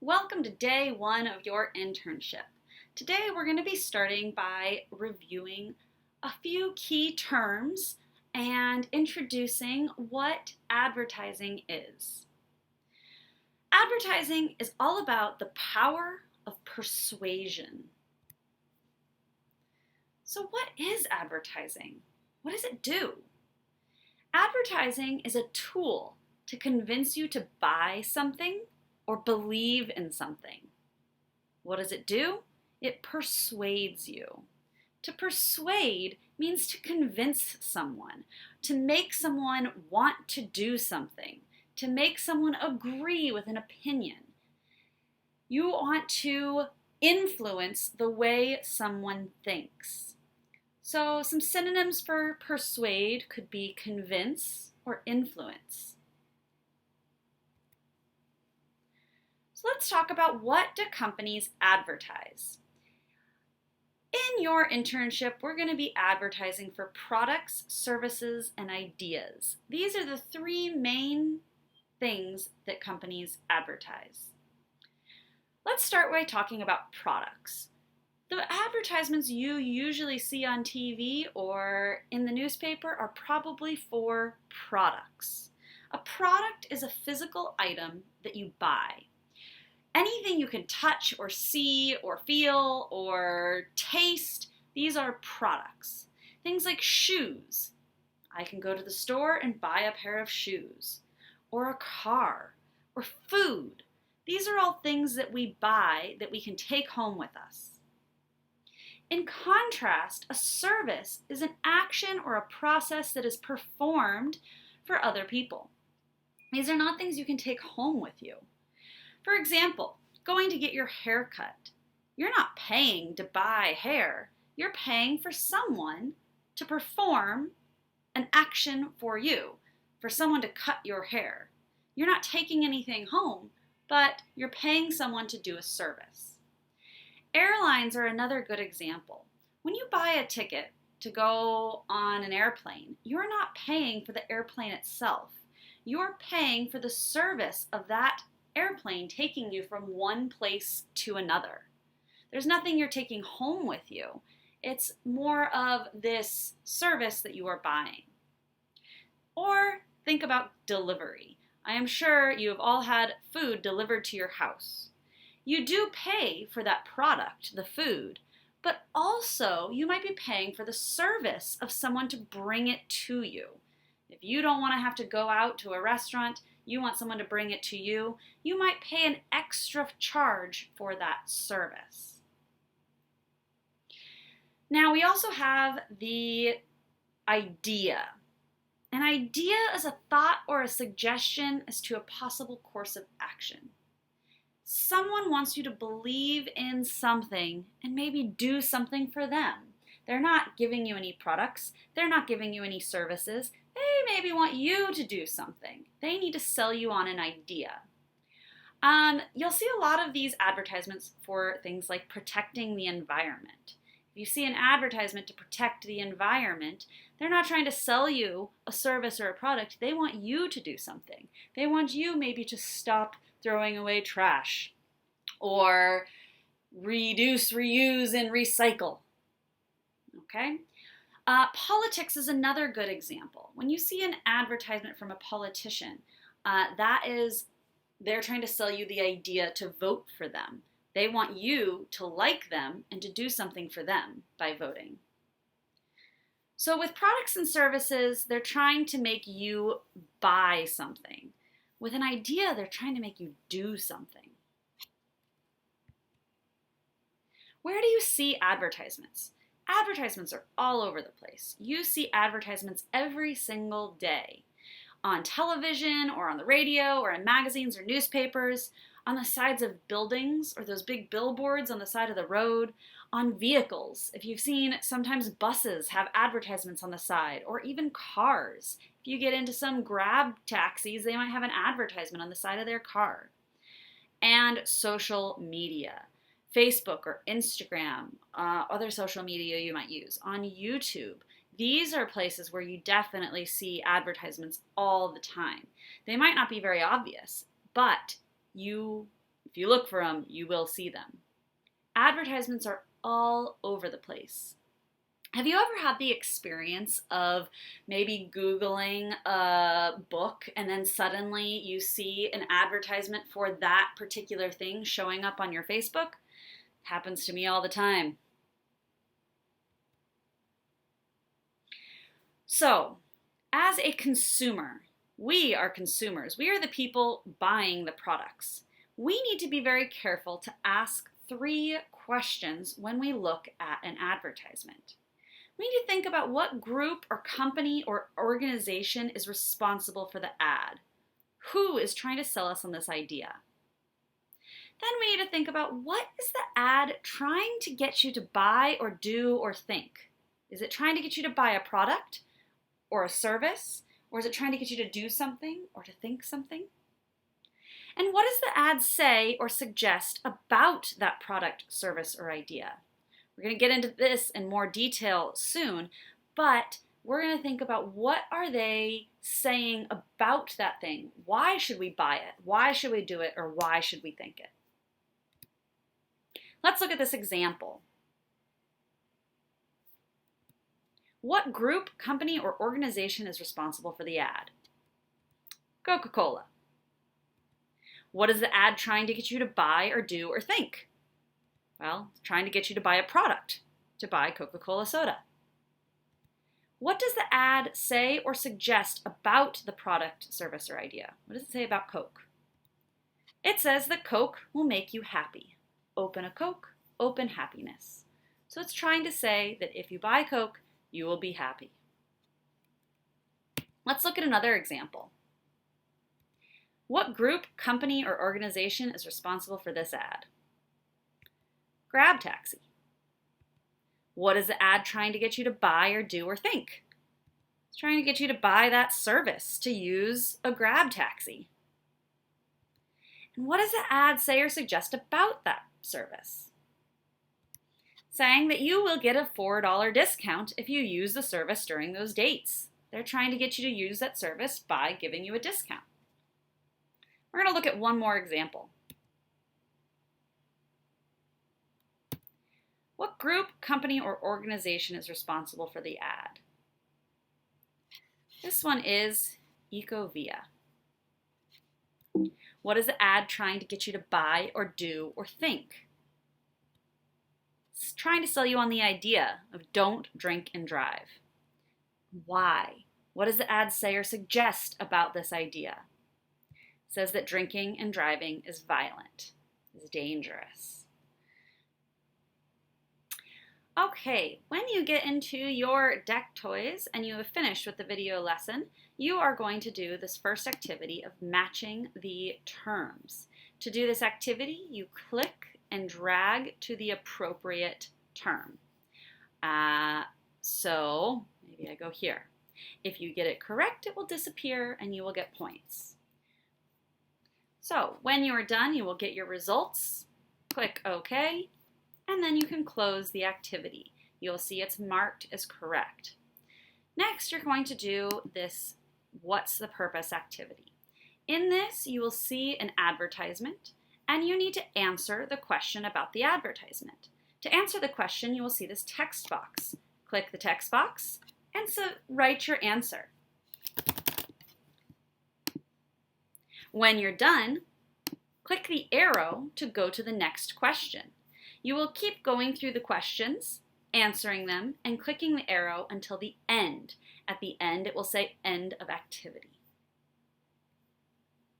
Welcome to day one of your internship. Today we're going to be starting by reviewing a few key terms and introducing what advertising is. Advertising is all about the power of persuasion. So what is advertising? What does it do? Advertising is a tool to convince you to buy something or believe in something. What does it do? It persuades you. To persuade means to convince someone, to make someone want to do something, to make someone agree with an opinion. You want to influence the way someone thinks. So some synonyms for persuade could be convince or influence. So let's talk about what do companies advertise. In your internship, we're going to be advertising for products, services, and ideas. These are the three main things that companies advertise. Let's start by talking about products. The advertisements you usually see on TV or in the newspaper are probably for products. A product is a physical item that you buy. Anything you can touch or see or feel or taste, these are products. Things like shoes. I can go to the store and buy a pair of shoes. Or a car. Or food. These are all things that we buy that we can take home with us. In contrast, a service is an action or a process that is performed for other people. These are not things you can take home with you. For example, going to get your hair cut. You're not paying to buy hair. You're paying for someone to perform an action for you, for someone to cut your hair. You're not taking anything home, but you're paying someone to do a service. Airlines are another good example. When you buy a ticket to go on an airplane, you're not paying for the airplane itself. You're paying for the service of that airplane taking you from one place to another. There's nothing you're taking home with you. It's more of this service that you are buying. Or think about delivery. I am sure you have all had food delivered to your house. You do pay for that product, the food, but also you might be paying for the service of someone to bring it to you. If you don't want to have to go out to a restaurant, you want someone to bring it to you, you might pay an extra charge for that service. Now we also have the idea. An idea is a thought or a suggestion as to a possible course of action. Someone wants you to believe in something and maybe do something for them. They're not giving you any products. They're not giving you any services. They maybe want you to do something. They need to sell you on an idea. You'll see a lot of these advertisements for things like protecting the environment. If you see an advertisement to protect the environment, they're not trying to sell you a service or a product. They want you to do something. They want you maybe to stop throwing away trash or reduce, reuse, and recycle. Okay? Politics is another good example. When you see an advertisement from a politician, they're trying to sell you the idea to vote for them. They want you to like them and to do something for them by voting. So with products and services, they're trying to make you buy something. With an idea, they're trying to make you do something. Where do you see advertisements? Advertisements are all over the place. You see advertisements every single day. On television or on the radio or in magazines or newspapers, on the sides of buildings or those big billboards on the side of the road, on vehicles. If you've seen, sometimes buses have advertisements on the side, or even cars. If you get into some Grab taxis, they might have an advertisement on the side of their car. And social media. Facebook or Instagram, other social media you might use, on YouTube. These are places where you definitely see advertisements all the time. They might not be very obvious, but you If you look for them, you will see them. Advertisements are all over the place. Have you ever had the experience of maybe Googling a book and then suddenly you see an advertisement for that particular thing showing up on your Facebook? Happens to me all the time. So, as a consumer, we are consumers. We are the people buying the products. We need to be very careful to ask 3 questions when we look at an advertisement. We need to think about what group or company or organization is responsible for the ad. Who is trying to sell us on this idea? Then we need to think about, what is the ad trying to get you to buy or do or think? Is it trying to get you to buy a product or a service? Or is it trying to get you to do something or to think something? And what does the ad say or suggest about that product, service, or idea? We're going to get into this in more detail soon, but we're going to think about, what are they saying about that thing? Why should we buy it? Why should we do it? Or why should we think it? Let's look at this example. What group, company, or organization is responsible for the ad? Coca-Cola. What is the ad trying to get you to buy or do or think? Well, it's trying to get you to buy a product, to buy Coca-Cola soda. What does the ad say or suggest about the product, service, or idea? What does it say about Coke? It says that Coke will make you happy. Open a Coke, open happiness. So it's trying to say that if you buy Coke, you will be happy. Let's look at another example. What group, company, or organization is responsible for this ad? Grab Taxi. What is the ad trying to get you to buy or do or think? It's trying to get you to buy that service, to use a Grab Taxi. And what does the ad say or suggest about that service? Saying that you will get a $4 discount if you use the service during those dates. They're trying to get you to use that service by giving you a discount. We're going to look at one more example. What group, company, or organization is responsible for the ad? This one is Ecovia. What is the ad trying to get you to buy or do or think? It's trying to sell you on the idea of don't drink and drive. Why? What does the ad say or suggest about this idea? It says that drinking and driving is violent, is dangerous. Okay, when you get into your deck toys and you have finished with the video lesson, you are going to do this first activity of matching the terms. To do this activity, you click and drag to the appropriate term. So maybe I go here. If you get it correct, it will disappear and you will get points. So when you are done, you will get your results. Click OK. And then you can close the activity. You'll see it's marked as correct. Next, you're going to do this what's the purpose activity. In this, you will see an advertisement, and you need to answer the question about the advertisement. To answer the question, you will see this text box. Click the text box and so write your answer. When you're done, click the arrow to go to the next question. You will keep going through the questions, answering them, and clicking the arrow until the end. At the end, it will say end of activity.